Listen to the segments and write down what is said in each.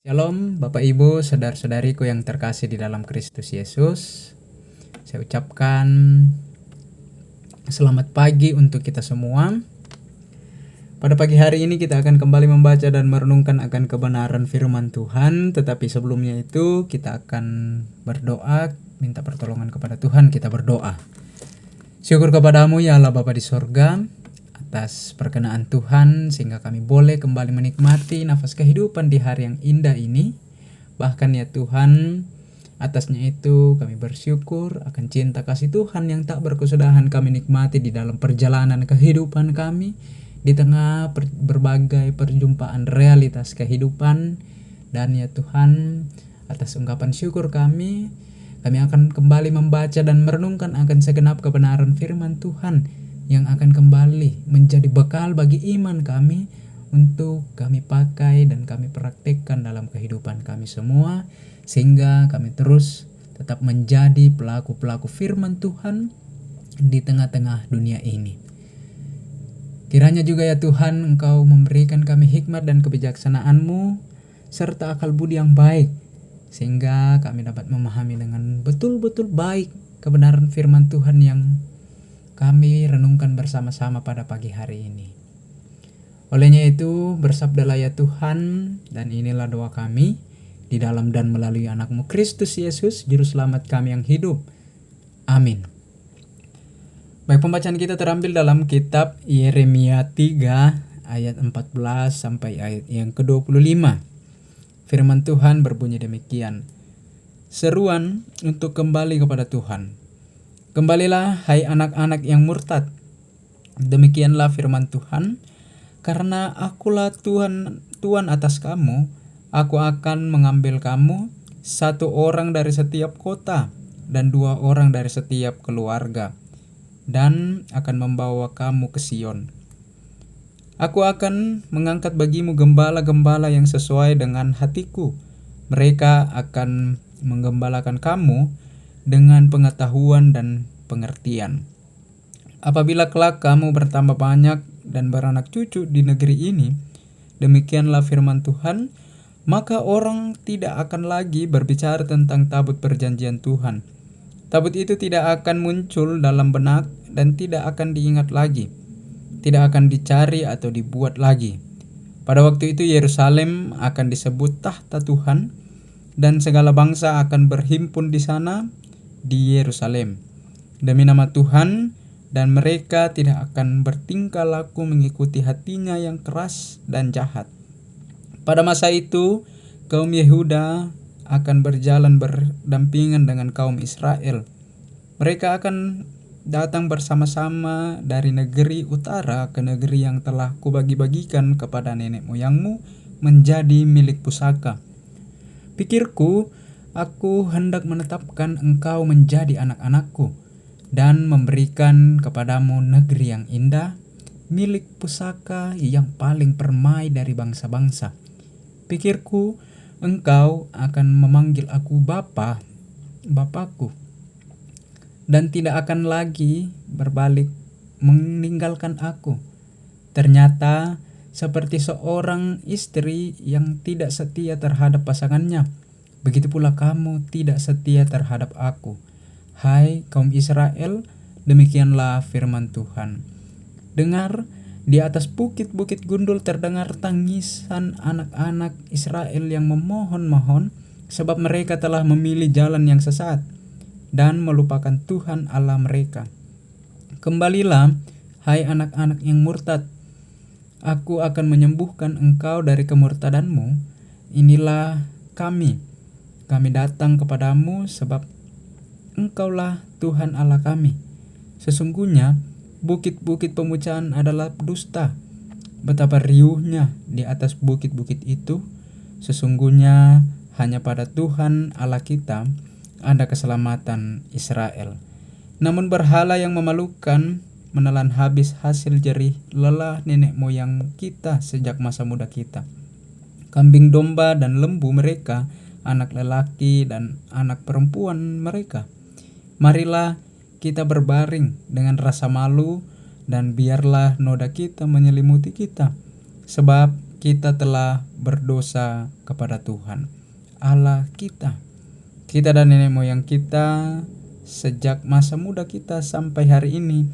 Shalom Bapak Ibu, saudara-saudariku yang terkasih di dalam Kristus Yesus. Saya ucapkan selamat pagi untuk kita semua. Pada pagi hari ini kita akan kembali membaca dan merenungkan akan kebenaran firman Tuhan. Tetapi sebelumnya itu kita akan berdoa, minta pertolongan kepada Tuhan. Kita berdoa. Syukur kepadamu ya Allah Bapa di sorga, atas perkenaan Tuhan sehingga kami boleh kembali menikmati nafas kehidupan di hari yang indah ini. Bahkan ya Tuhan, atasnya itu kami bersyukur akan cinta kasih Tuhan yang tak berkesudahan kami nikmati di dalam perjalanan kehidupan kami, di tengah berbagai perjumpaan realitas kehidupan. Dan ya Tuhan, atas ungkapan syukur kami akan kembali membaca dan merenungkan akan segenap kebenaran firman Tuhan yang akan kembali menjadi bekal bagi iman kami untuk kami pakai dan kami praktekkan dalam kehidupan kami semua, sehingga kami terus tetap menjadi pelaku-pelaku firman Tuhan di tengah-tengah dunia ini. Kiranya juga ya Tuhan, Engkau memberikan kami hikmat dan kebijaksanaan-Mu serta akal budi yang baik, sehingga kami dapat memahami dengan betul-betul baik kebenaran firman Tuhan yang kami renungkan bersama-sama pada pagi hari ini. Olehnya itu, bersabdalah ya Tuhan, dan inilah doa kami di dalam dan melalui anak-Mu Kristus Yesus, Juru Selamat kami yang hidup. Amin. Baik, pembacaan kita terambil dalam kitab Yeremia 3 ayat 14 sampai ayat yang ke-25. Firman Tuhan berbunyi demikian. Seruan untuk kembali kepada Tuhan. Kembalilah hai anak-anak yang murtad. Demikianlah firman Tuhan. Karena akulah Tuhan atas kamu, aku akan mengambil kamu, 1 orang dari setiap kota dan 2 orang dari setiap keluarga, dan akan membawa kamu ke Sion. Aku akan mengangkat bagimu gembala-gembala yang sesuai dengan hatiku. Mereka akan menggembalakan kamu dengan pengetahuan dan pengertian. Apabila kelak kamu bertambah banyak dan beranak cucu di negeri ini, demikianlah firman Tuhan, maka orang tidak akan lagi berbicara tentang tabut perjanjian Tuhan. Tabut itu tidak akan muncul dalam benak dan tidak akan diingat lagi, tidak akan dicari atau dibuat lagi. Pada waktu itu Yerusalem akan disebut tahta Tuhan, dan segala bangsa akan berhimpun di sana, di Yerusalem, demi nama Tuhan, dan mereka tidak akan bertingkah laku mengikuti hatinya yang keras dan jahat. Pada masa itu, kaum Yehuda akan berjalan berdampingan dengan kaum Israel. Mereka akan datang bersama-sama dari negeri utara ke negeri yang telah kubagi-bagikan kepada nenek moyangmu menjadi milik pusaka. Pikirku, aku hendak menetapkan engkau menjadi anak-anakku dan memberikan kepadamu negeri yang indah, milik pusaka yang paling permai dari bangsa-bangsa. Pikirku, engkau akan memanggil aku Bapakku, dan tidak akan lagi berbalik meninggalkan aku. Ternyata seperti seorang istri yang tidak setia terhadap pasangannya, begitu pula kamu tidak setia terhadap aku. Hai kaum Israel, demikianlah firman Tuhan. Dengar, di atas bukit-bukit gundul terdengar tangisan anak-anak Israel yang memohon-mohon, sebab mereka telah memilih jalan yang sesat dan melupakan Tuhan Allah mereka. Kembalilah, hai anak-anak yang murtad. Aku akan menyembuhkan engkau dari kemurtadanmu. Inilah kami datang kepadamu sebab engkaulah Tuhan Allah kami. Sesungguhnya bukit-bukit pemujaan adalah dusta. Betapa riuhnya di atas bukit-bukit itu. Sesungguhnya hanya pada Tuhan Allah kita ada keselamatan Israel. Namun berhala yang memalukan menelan habis hasil jerih lelah nenek moyang kita sejak masa muda kita. Kambing domba dan lembu mereka, anak lelaki dan anak perempuan mereka. Marilah kita berbaring dengan rasa malu, dan biarlah noda kita menyelimuti kita, sebab kita telah berdosa kepada Tuhan Allah kita. Kita dan nenek moyang kita sejak masa muda kita sampai hari ini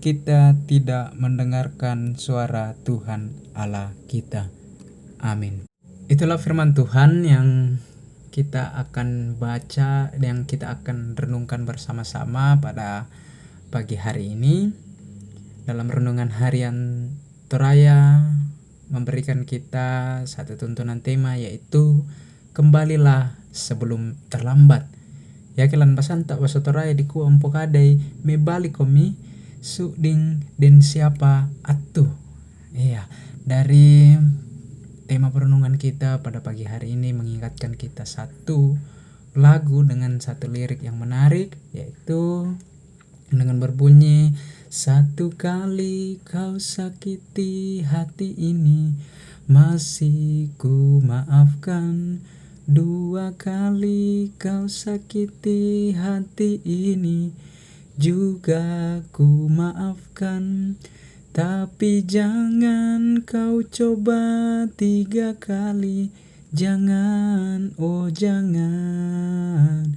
kita tidak mendengarkan suara Tuhan Allah kita. Amin. Itulah firman Tuhan yang kita akan baca, yang kita akan renungkan bersama-sama pada pagi hari ini. Dalam renungan harian Toraya memberikan kita satu tuntunan tema, yaitu kembalilah sebelum terlambat. Ya kelan basanta waso Toraya di ku ampokadai me balik komi suding den siapa atu. Iya, dari tema perenungan kita pada pagi hari ini mengingatkan kita satu lagu dengan satu lirik yang menarik, yaitu dengan berbunyi, satu kali kau sakiti hati ini, masih ku maafkan. Dua kali kau sakiti hati ini, juga ku maafkan. Tapi jangan kau coba tiga kali, jangan, oh jangan.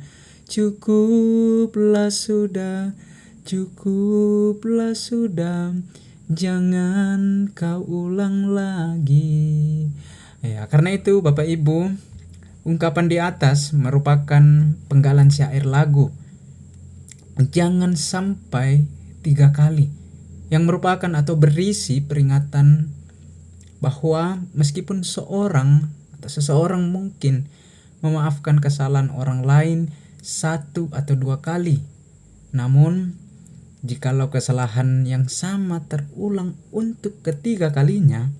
Cukuplah sudah, jangan kau ulang lagi. Ya, karena itu Bapak Ibu, ungkapan di atas merupakan penggalan syair lagu jangan sampai 3 kali, yang merupakan atau berisi peringatan bahwa meskipun seorang atau seseorang mungkin memaafkan kesalahan orang lain 1 atau 2 kali, namun jikalau kesalahan yang sama terulang untuk ketiga kalinya,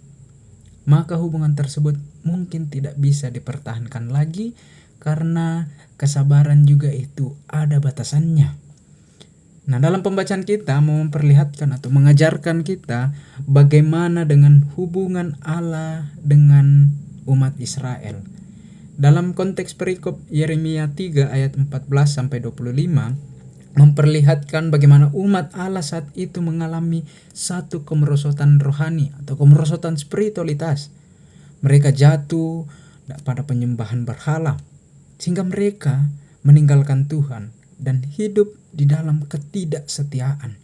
maka hubungan tersebut mungkin tidak bisa dipertahankan lagi, karena kesabaran juga itu ada batasannya. Nah, dalam pembacaan kita mau memperlihatkan atau mengajarkan kita bagaimana dengan hubungan Allah dengan umat Israel. Dalam konteks perikop Yeremia 3 ayat 14 sampai 25 memperlihatkan bagaimana umat Allah saat itu mengalami satu kemerosotan rohani atau kemerosotan spiritualitas. Mereka jatuh pada penyembahan berhala sehingga mereka meninggalkan Tuhan dan hidup di dalam ketidaksetiaan.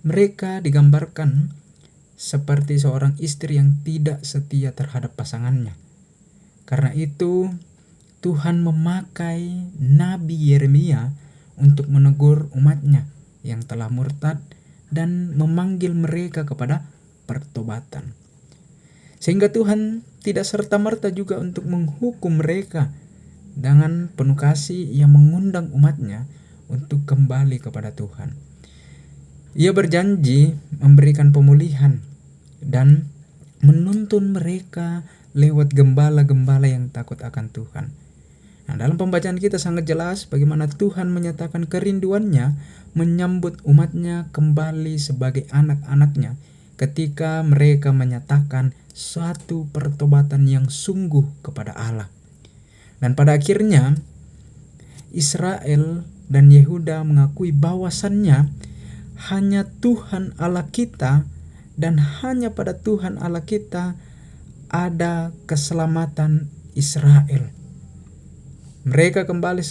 Mereka digambarkan seperti seorang istri yang tidak setia terhadap pasangannya. Karena itu Tuhan memakai Nabi Yeremia untuk menegur umatnya yang telah murtad dan memanggil mereka kepada pertobatan. Sehingga Tuhan tidak serta-merta juga untuk menghukum mereka. Dengan penuh kasih Ia mengundang umatnya untuk kembali kepada Tuhan. Ia berjanji memberikan pemulihan dan menuntun mereka lewat gembala-gembala yang takut akan Tuhan. Nah, dalam pembacaan kita sangat jelas bagaimana Tuhan menyatakan kerinduannya menyambut umatnya kembali sebagai anak-anaknya ketika mereka menyatakan suatu pertobatan yang sungguh kepada Allah. Dan pada akhirnya Israel dan Yehuda mengakui bahwasannya hanya Tuhan Allah kita dan hanya pada Tuhan Allah kita ada keselamatan Israel. Mereka kembali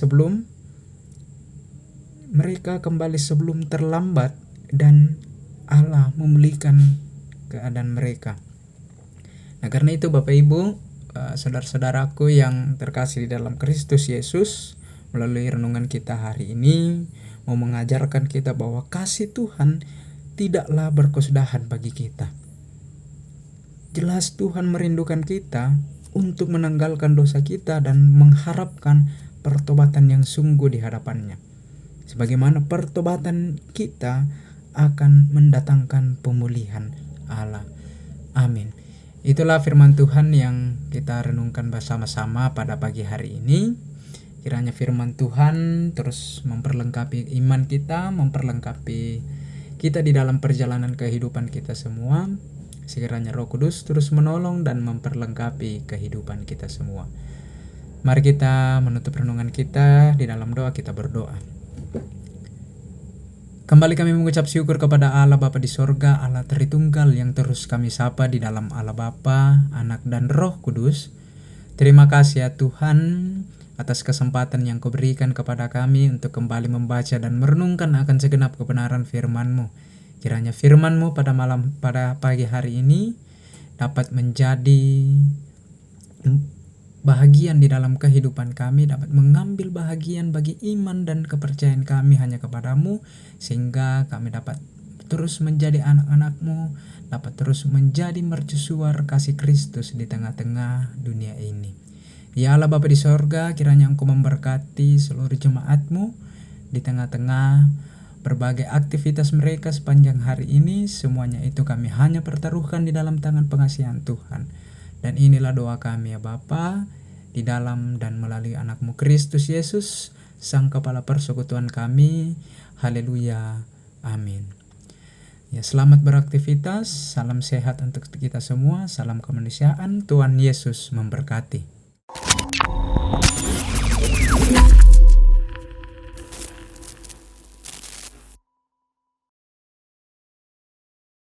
sebelum terlambat dan Allah memulihkan keadaan mereka. Nah, karena itu Bapak Ibu, saudara-saudaraku yang terkasih di dalam Kristus Yesus, melalui renungan kita hari ini mau mengajarkan kita bahwa kasih Tuhan tidaklah berkesudahan bagi kita. Jelas Tuhan merindukan kita untuk menanggalkan dosa kita dan mengharapkan pertobatan yang sungguh di hadapannya. Sebagaimana pertobatan kita akan mendatangkan pemulihan Allah. Amin. Itulah firman Tuhan yang kita renungkan bersama-sama pada pagi hari ini. Kiranya firman Tuhan terus memperlengkapi iman kita, memperlengkapi kita di dalam perjalanan kehidupan kita semua. Sekiranya Roh Kudus terus menolong dan memperlengkapi kehidupan kita semua. Mari kita menutup renungan kita di dalam doa. Kita berdoa. Kembali kami mengucap syukur kepada Allah Bapa di sorga, Allah Tritunggal yang terus kami sapa di dalam Allah Bapa, Anak dan Roh Kudus. Terima kasih ya Tuhan atas kesempatan yang Kau berikan kepada kami untuk kembali membaca dan merenungkan akan segenap kebenaran firman-Mu. Kiranya firman-Mu pada pagi hari ini dapat menjadi bahagian di dalam kehidupan kami, dapat mengambil bahagian bagi iman dan kepercayaan kami hanya kepadamu, sehingga kami dapat terus menjadi anak-anak-Mu, dapat terus menjadi mercusuar kasih Kristus di tengah-tengah dunia ini. Ya Allah Bapa di sorga, kiranya Engkau memberkati seluruh jemaat-Mu di tengah-tengah berbagai aktivitas mereka sepanjang hari ini. Semuanya itu kami hanya pertaruhkan di dalam tangan pengasihan Tuhan. Dan inilah doa kami ya Bapa, di dalam dan melalui anak-Mu Kristus Yesus, Sang Kepala Persekutuan kami. Haleluya. Amin. Ya, selamat beraktivitas, salam sehat untuk kita semua, salam kemanusiaan, Tuhan Yesus memberkati.